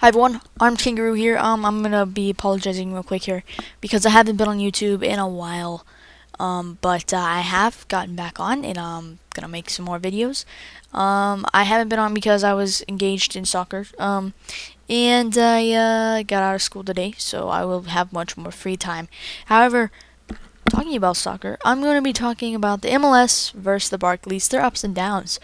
Hi everyone, I'm Kangaroo here. I'm gonna be apologizing real quick here because I haven't been on YouTube in a while. But I have gotten back on and I'm gonna make some more videos. I haven't been on because I was engaged in soccer. And I got out of school today, so I will have much more free time. However, talking about soccer, I'm gonna be talking about the MLS versus the Barclays, their ups and downs.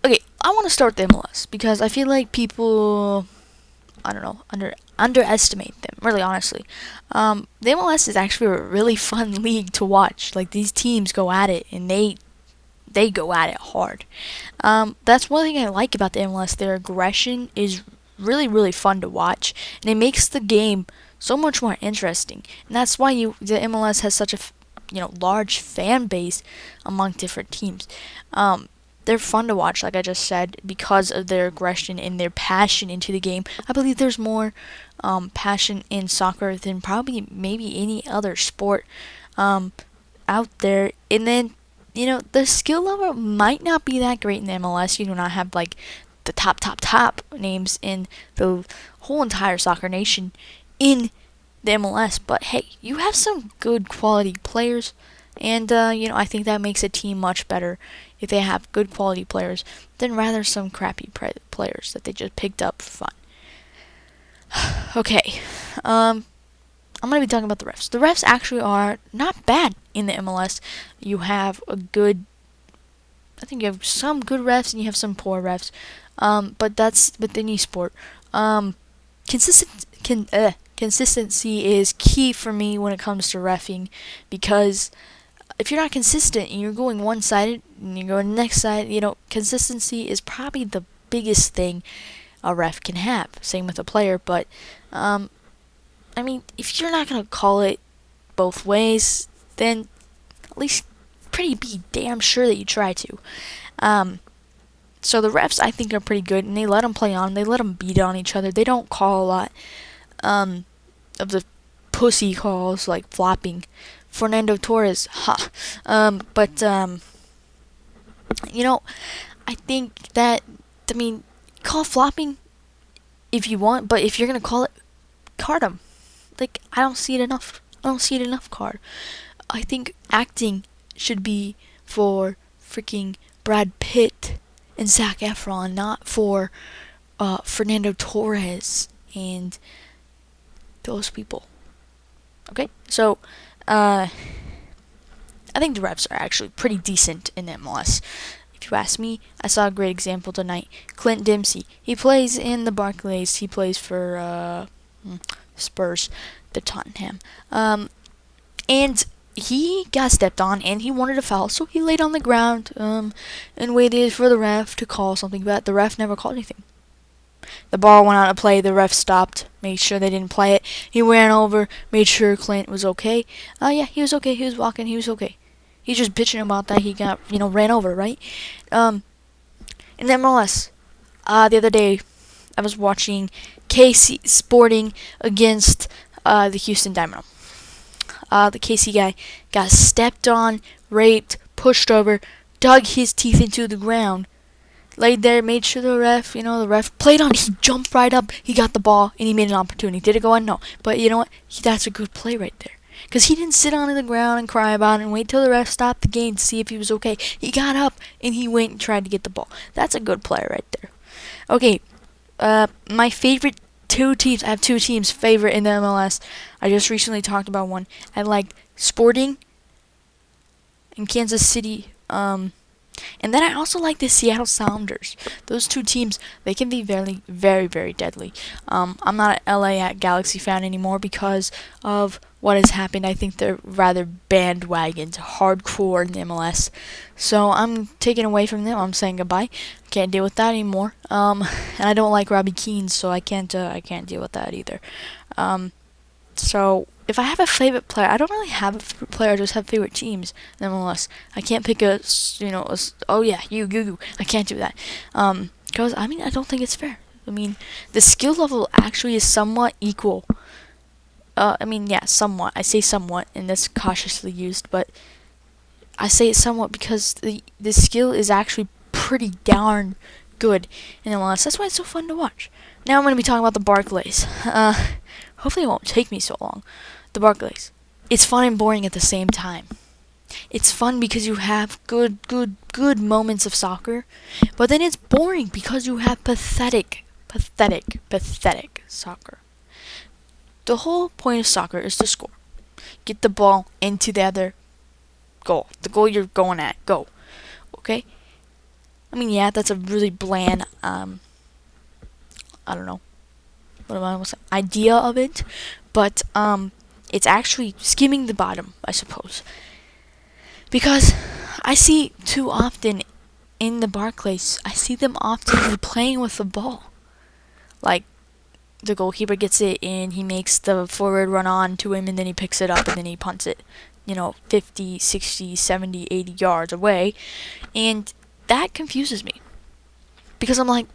Okay, I want to start with the MLS because I feel like people, I don't know, underestimate them. Really, honestly, the MLS is actually a really fun league to watch. Like these teams go at it, and they go at it hard. That's one thing I like about the MLS. Their aggression is really fun to watch, and it makes the game so much more interesting. And that's why the MLS has such a large fan base among different teams. They're fun to watch, like I just said, because of their aggression and their passion into the game. I believe there's more passion in soccer than probably maybe any other sport out there. And then, the skill level might not be that great in the MLS. You do not have like the top names in the whole entire soccer nation in the MLS. But hey, you have some good quality players, and I think that makes a team much better if they have good quality players than rather some crappy players that they just picked up for fun. Okay, I'm gonna be talking about the refs. The refs actually are not bad in the MLS. You have I think you have some good refs and you have some poor refs. But that's with any sport. Consistency is key for me when it comes to reffing, because if you're not consistent and you're going one-sided and you're going next side, consistency is probably the biggest thing a ref can have. Same with a player, but if you're not gonna call it both ways, then at least be damn sure that you try to. So the refs, I think, are pretty good, and they let them play on. They let them beat on each other. They don't call a lot of the pussy calls like flopping. Fernando Torres, but I think that call flopping if you want, but if you're gonna call it, card him. Like, I don't see it enough. Card. I think acting should be for freaking Brad Pitt and Zac Efron, not for Fernando Torres and those people. Okay, so I think the refs are actually pretty decent in MLS. If you ask me, I saw a great example tonight. Clint Dempsey. He plays in the Barclays. He plays for Spurs, the Tottenham. And he got stepped on, and he wanted a foul, so he laid on the ground and waited for the ref to call something, but the ref never called anything. The ball went out of play, the ref stopped, made sure they didn't play it. He ran over, made sure Clint was okay. Yeah, he was okay, he was walking, he was okay. He's just bitching about that he got, ran over, right? In the MLS, the other day, I was watching KC Sporting against the Houston Dynamo. The KC guy got stepped on, raped, pushed over, dug his teeth into the ground, laid there, made sure the ref played on. He jumped right up, he got the ball, and he made an opportunity. Did it go in? No. But you know what? That's a good play right there. Because he didn't sit on the ground and cry about it and wait till the ref stopped the game to see if he was okay. He got up, and he went and tried to get the ball. That's a good play right there. Okay, my favorite two teams. I have two teams favorite in the MLS. I just recently talked about one. I like Sporting and Kansas City. And then I also like the Seattle Sounders. Those two teams, they can be very deadly. I'm not an LA Galaxy fan anymore because of what has happened. I think they're rather bandwagons, hardcore in the MLS. So I'm taking away from them. I'm saying goodbye. Can't deal with that anymore. And I don't like Robbie Keane, so I can't deal with that either. So if I have a favorite player, I don't really have a favorite player. I just have favorite teams in MLS. I can't pick oh yeah, you. I can't do that. Because I don't think it's fair. The skill level actually is somewhat equal. Yeah, somewhat. I say somewhat, and that's cautiously used, but I say it somewhat because the skill is actually pretty darn good in MLS. That's why it's so fun to watch. Now I'm going to be talking about the Barclays. Hopefully it won't take me so long. The Barclays. It's fun and boring at the same time. It's fun because you have good moments of soccer, but then it's boring because you have pathetic soccer. The whole point of soccer is to score. Get the ball into the other goal. The goal you're going at. Go. Okay? I mean, yeah, that's a really bland, I don't know, what am I saying? Idea of it, but, it's actually skimming the bottom, I suppose. Because I see too often in the Barclays, I see them often playing with the ball. Like, the goalkeeper gets it and he makes the forward run on to him and then he picks it up and then he punts it, 50, 60, 70, 80 yards away. And that confuses me. Because I'm like,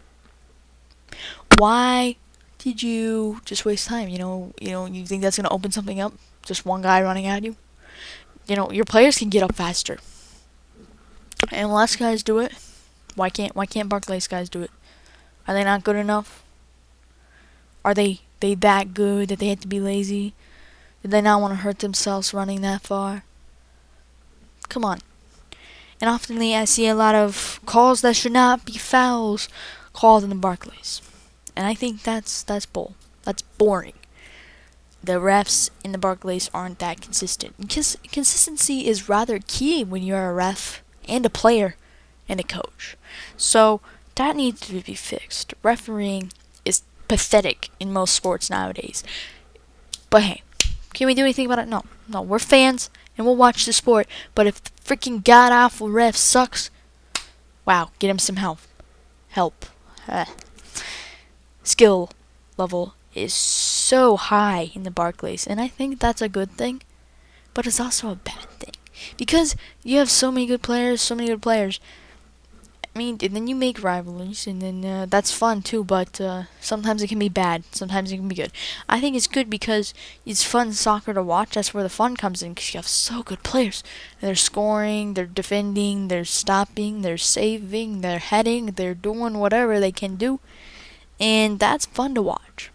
why did you just waste time? You think that's going to open something up? Just one guy running at you? Your players can get up faster. And less guys do it. Why can't Barclays guys do it? Are they not good enough? Are they that good that they had to be lazy? Did they not want to hurt themselves running that far? Come on. And oftenly I see a lot of calls that should not be fouls called in the Barclays. And I think that's bull. That's boring. The refs in the Barclays aren't that consistent. Because consistency is rather key when you're a ref and a player and a coach. So that needs to be fixed. Refereeing is pathetic in most sports nowadays. But hey, can we do anything about it? No, we're fans and we'll watch the sport. But if the freaking god awful ref sucks, wow, get him some help. Skill level is so high in the Barclays, and I think that's a good thing. But it's also a bad thing because you have so many good players. I mean, and then you make rivalries, and then that's fun too, but sometimes it can be bad, sometimes it can be good. I think it's good because it's fun soccer to watch. That's where the fun comes in, because you have so good players. And they're scoring, they're defending, they're stopping, they're saving, they're heading, they're doing whatever they can do. And that's fun to watch.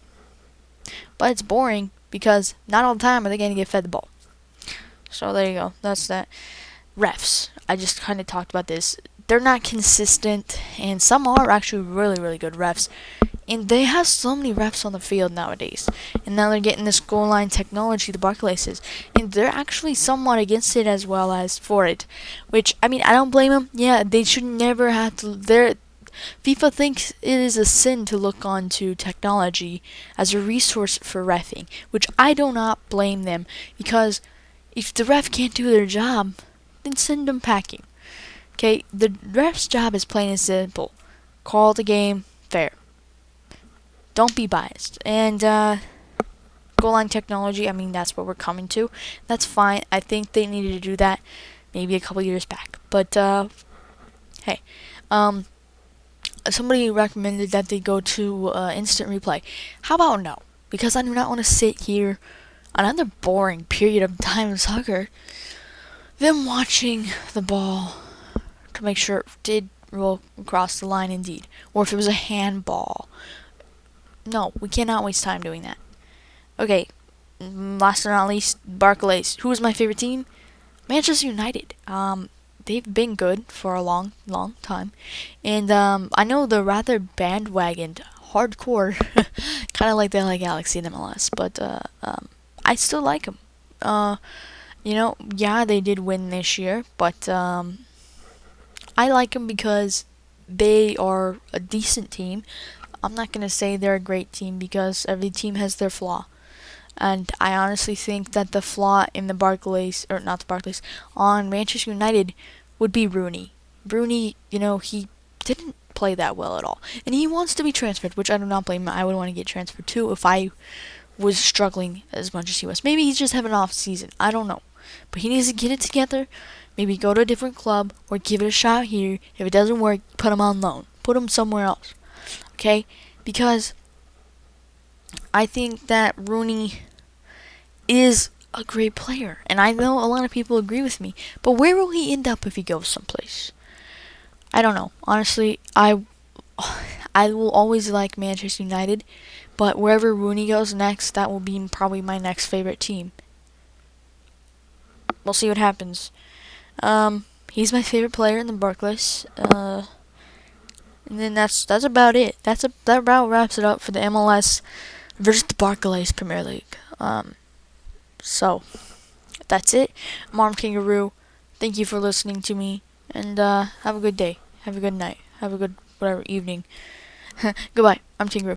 But it's boring because not all the time are they going to get fed the ball. So there you go, that's that. Refs, I just kind of talked about this. They're not consistent, and some are actually really good refs. And they have so many refs on the field nowadays. And now they're getting this goal line technology, the Barclays is. And they're actually somewhat against it as well as for it. Which, I mean, I don't blame them. Yeah, they should never have to. FIFA thinks it is a sin to look onto technology as a resource for reffing. Which I do not blame them. Because if the ref can't do their job, then send them packing. Okay, the ref's job is plain and simple. Call the game fair. Don't be biased. And goal line technology, I mean, that's what we're coming to. That's fine. I think they needed to do that maybe a couple years back. But hey, somebody recommended that they go to instant replay. How about no? Because I do not want to sit here another boring period of time in soccer, them watching the ball to make sure it did roll across the line indeed, or if it was a handball. No, we cannot waste time doing that. Okay, last but not least, Barclays. Who is my favorite team? Manchester United. They've been good for a long time, and I know they're rather bandwagoned, hardcore, kind of like the LA Galaxy in MLS, but I still like them. Yeah, they did win this year, but I like them because they are a decent team. I'm not going to say they're a great team because every team has their flaw. And I honestly think that the flaw in the Barclays, or not the Barclays, on Manchester United would be Rooney. Rooney, he didn't play that well at all. And he wants to be transferred, which I do not blame him. I would want to get transferred too if I was struggling as much as he was. Maybe he's just having an off season. I don't know. But he needs to get it together. Maybe go to a different club or give it a shot here. If it doesn't work, put him on loan. Put him somewhere else. Okay? Because I think that Rooney is a great player. And I know a lot of people agree with me. But where will he end up if he goes someplace? I don't know. Honestly, I I will always like Manchester United, but wherever Rooney goes next, that will be probably my next favorite team. We'll see what happens. He's my favorite player in the Barclays. And then that's about it. That about wraps it up for the MLS versus the Barclays Premier League. So that's it. I'm Arm Kangaroo. Thank you for listening to me, and have a good day. Have a good night. Have a good whatever evening. Goodbye. I'm Kangaroo.